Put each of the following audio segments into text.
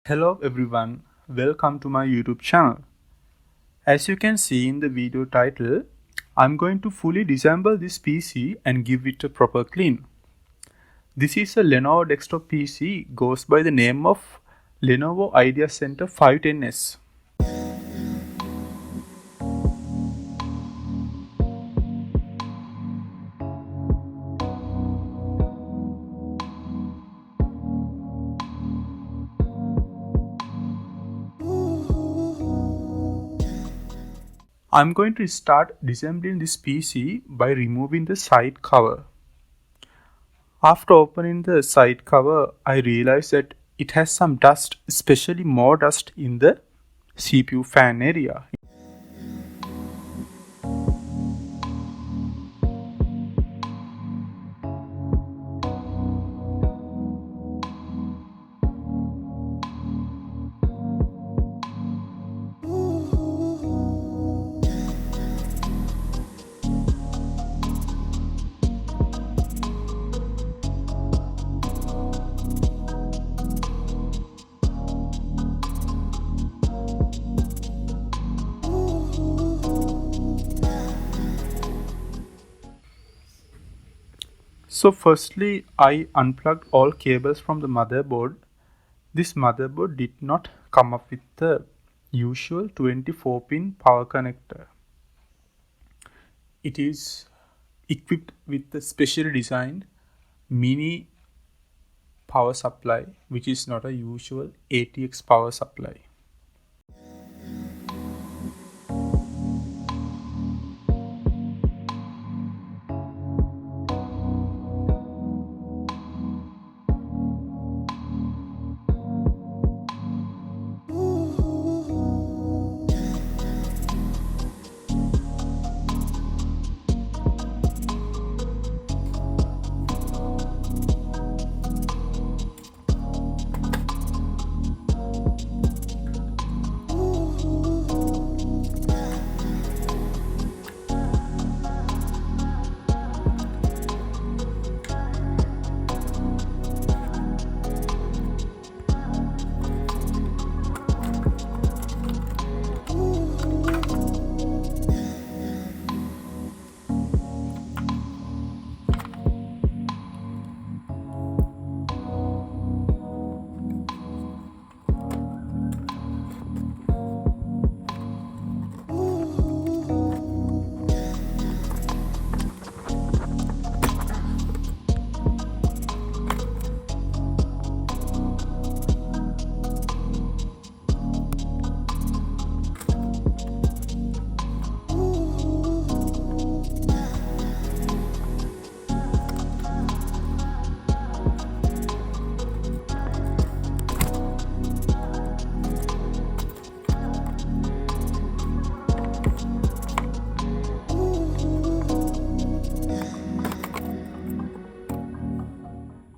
Hello everyone, welcome to my YouTube channel. As you can see in the video title, I'm going to fully disassemble this PC and give it a proper clean. This is a Lenovo desktop PC, goes by the name of Lenovo Idea Center 510S. I'm going to start disassembling this PC by removing the side cover. After opening the side cover, I realized that it has some dust, especially more dust in the CPU fan area. So firstly, I unplugged all cables from the motherboard. This motherboard did not come up with the usual 24-pin power connector. It is equipped with the specially designed mini power supply, which is not a usual ATX power supply.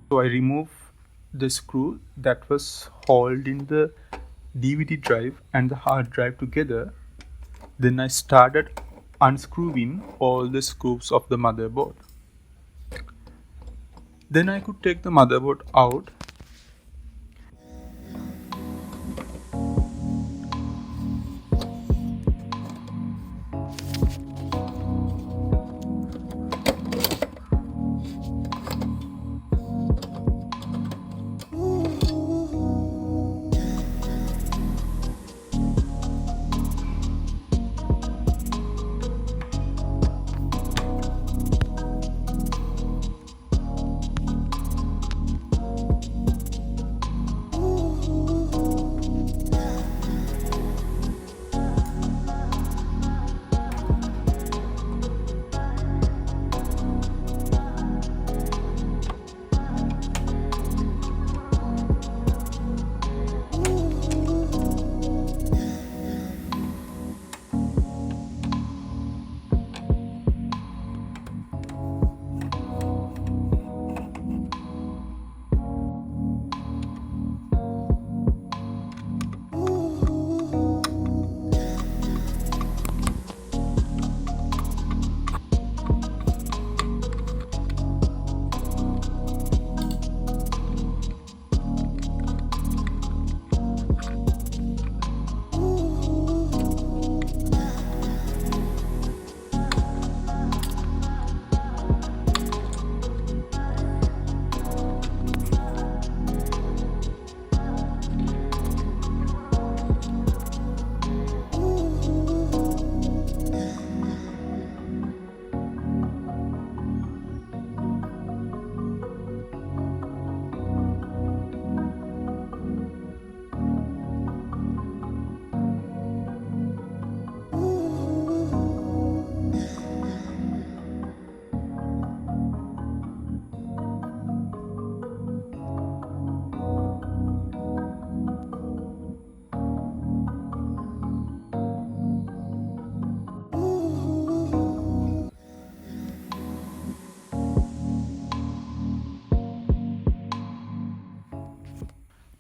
So I removed the screw that was holding the DVD drive and the hard drive together. Then I started unscrewing all the screws of the motherboard. Then I could take the motherboard out.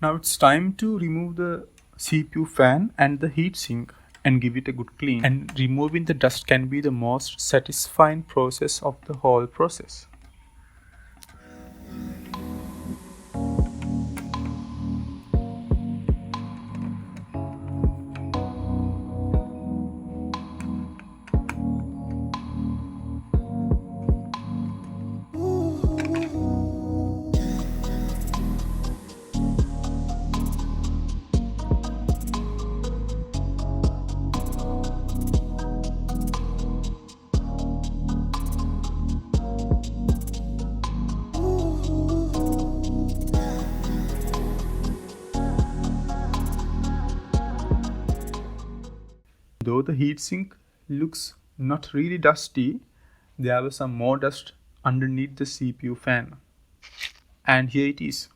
Now it's time to remove the CPU fan and the heatsink and give it a good clean. And removing the dust can be the most satisfying process of the whole process. Though the heatsink looks not really dusty, there was some more dust underneath the CPU fan. And here it is.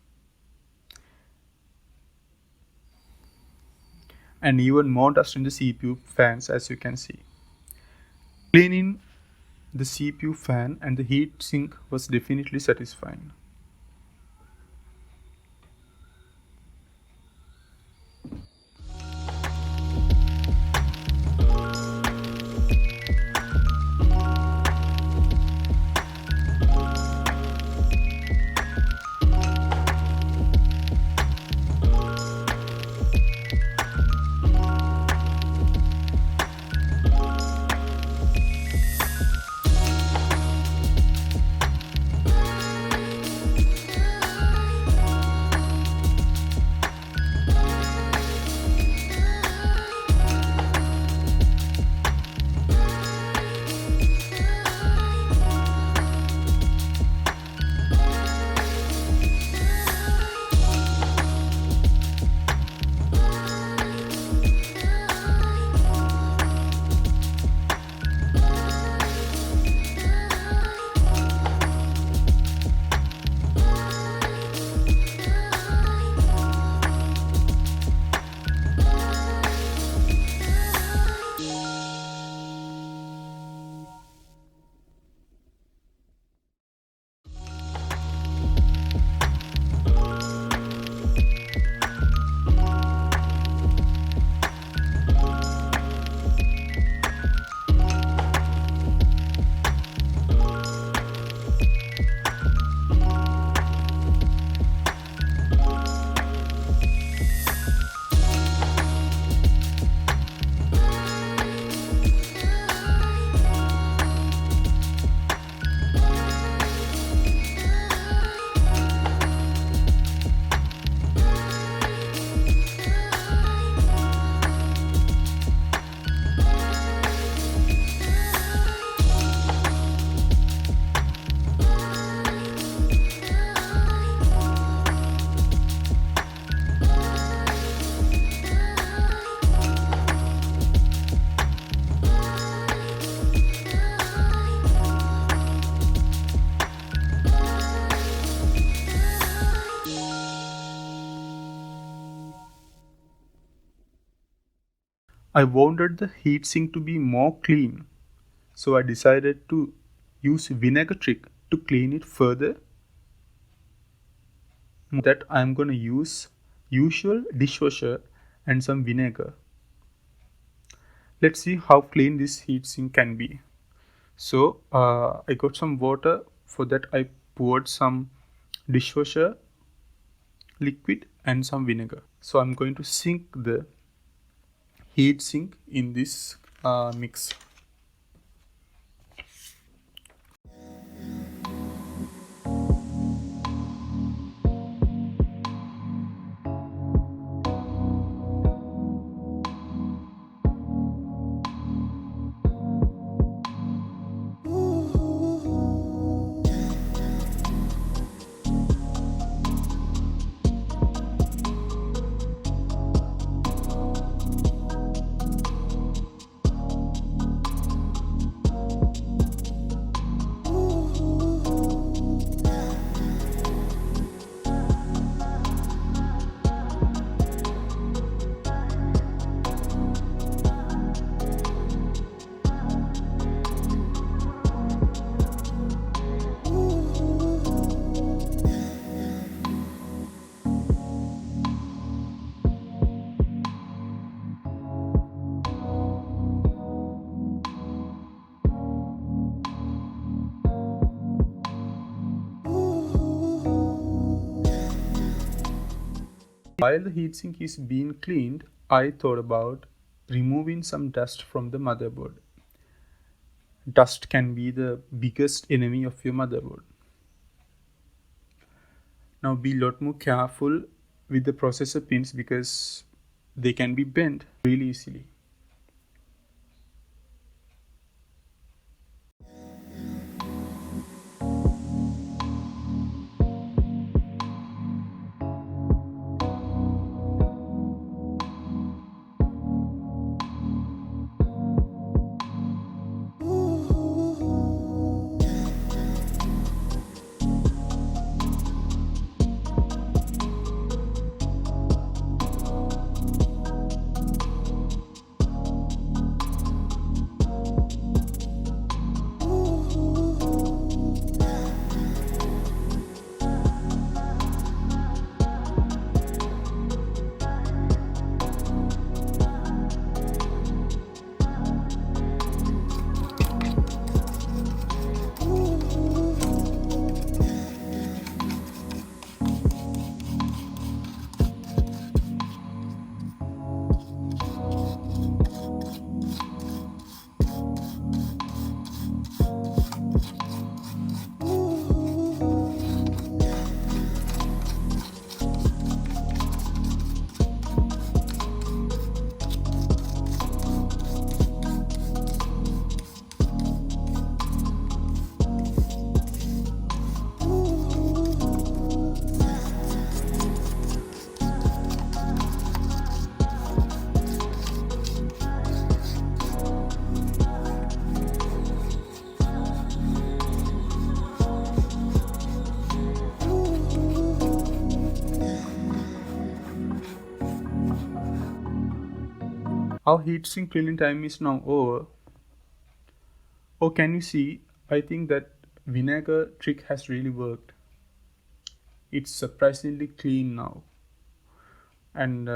And even more dust in the CPU fans, as you can see. Cleaning the CPU fan and the heatsink was definitely satisfying. I wanted the heatsink to be more clean, so I decided to use vinegar trick to clean it further. That I'm going to use usual dishwasher and some vinegar. Let's see how clean this heatsink can be. So I got some water. For that I poured some dishwasher liquid and some vinegar. So I'm going to sink the heatsink in this mix. While the heatsink is being cleaned, I thought about removing some dust from the motherboard. Dust can be the biggest enemy of your motherboard. Now be a lot more careful with the processor pins because they can be bent really easily. Our heatsink cleaning time is now over. Oh, can you see? I think that vinegar trick has really worked. It's surprisingly clean now. And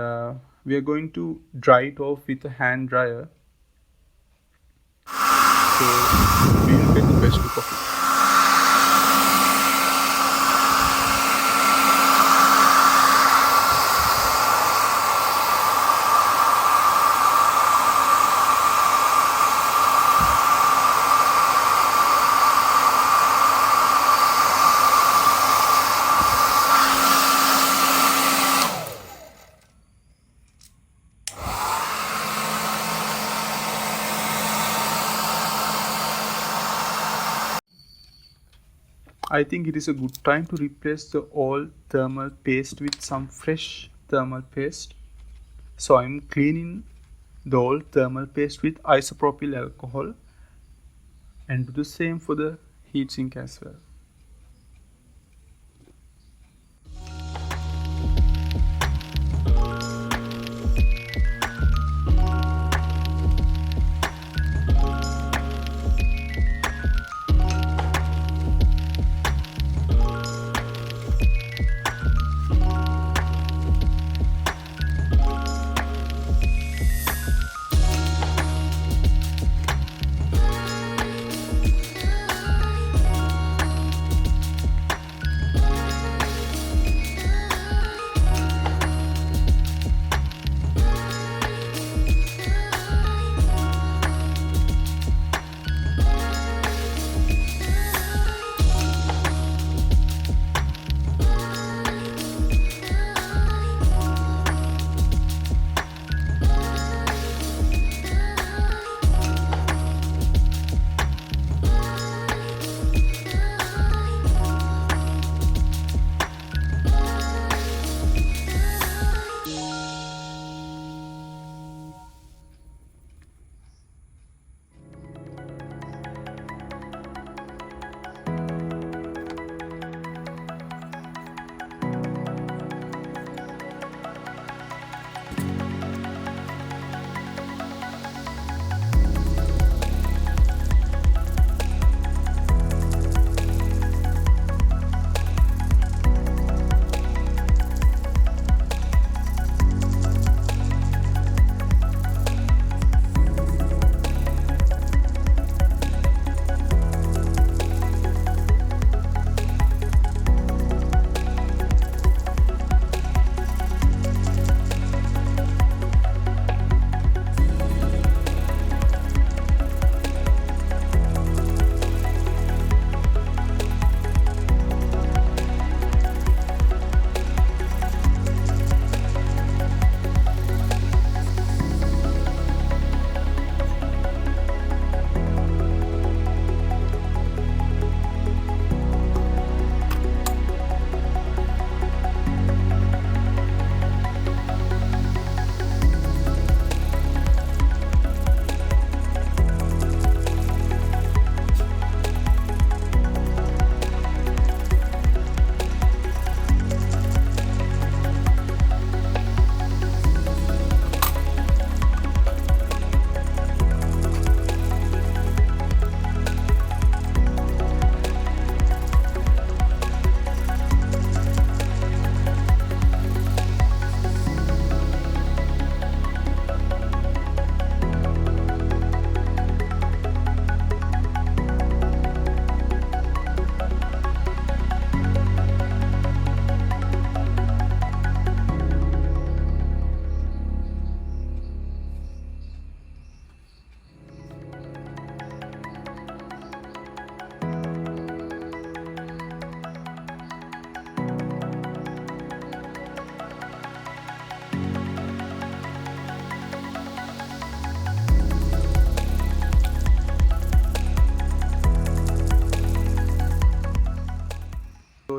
we are going to dry it off with a hand dryer. So we will get the best look of it. I think it is a good time to replace the old thermal paste with some fresh thermal paste. So I'm cleaning the old thermal paste with isopropyl alcohol and do the same for the heatsink as well.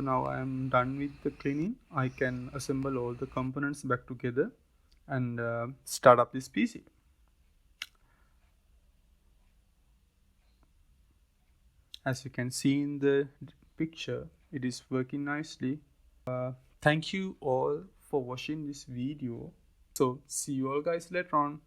now I am done with the cleaning. I can assemble all the components back together and start up this PC. As you can see in the picture, it is working nicely. Thank you all for watching this video. So see you all guys later on.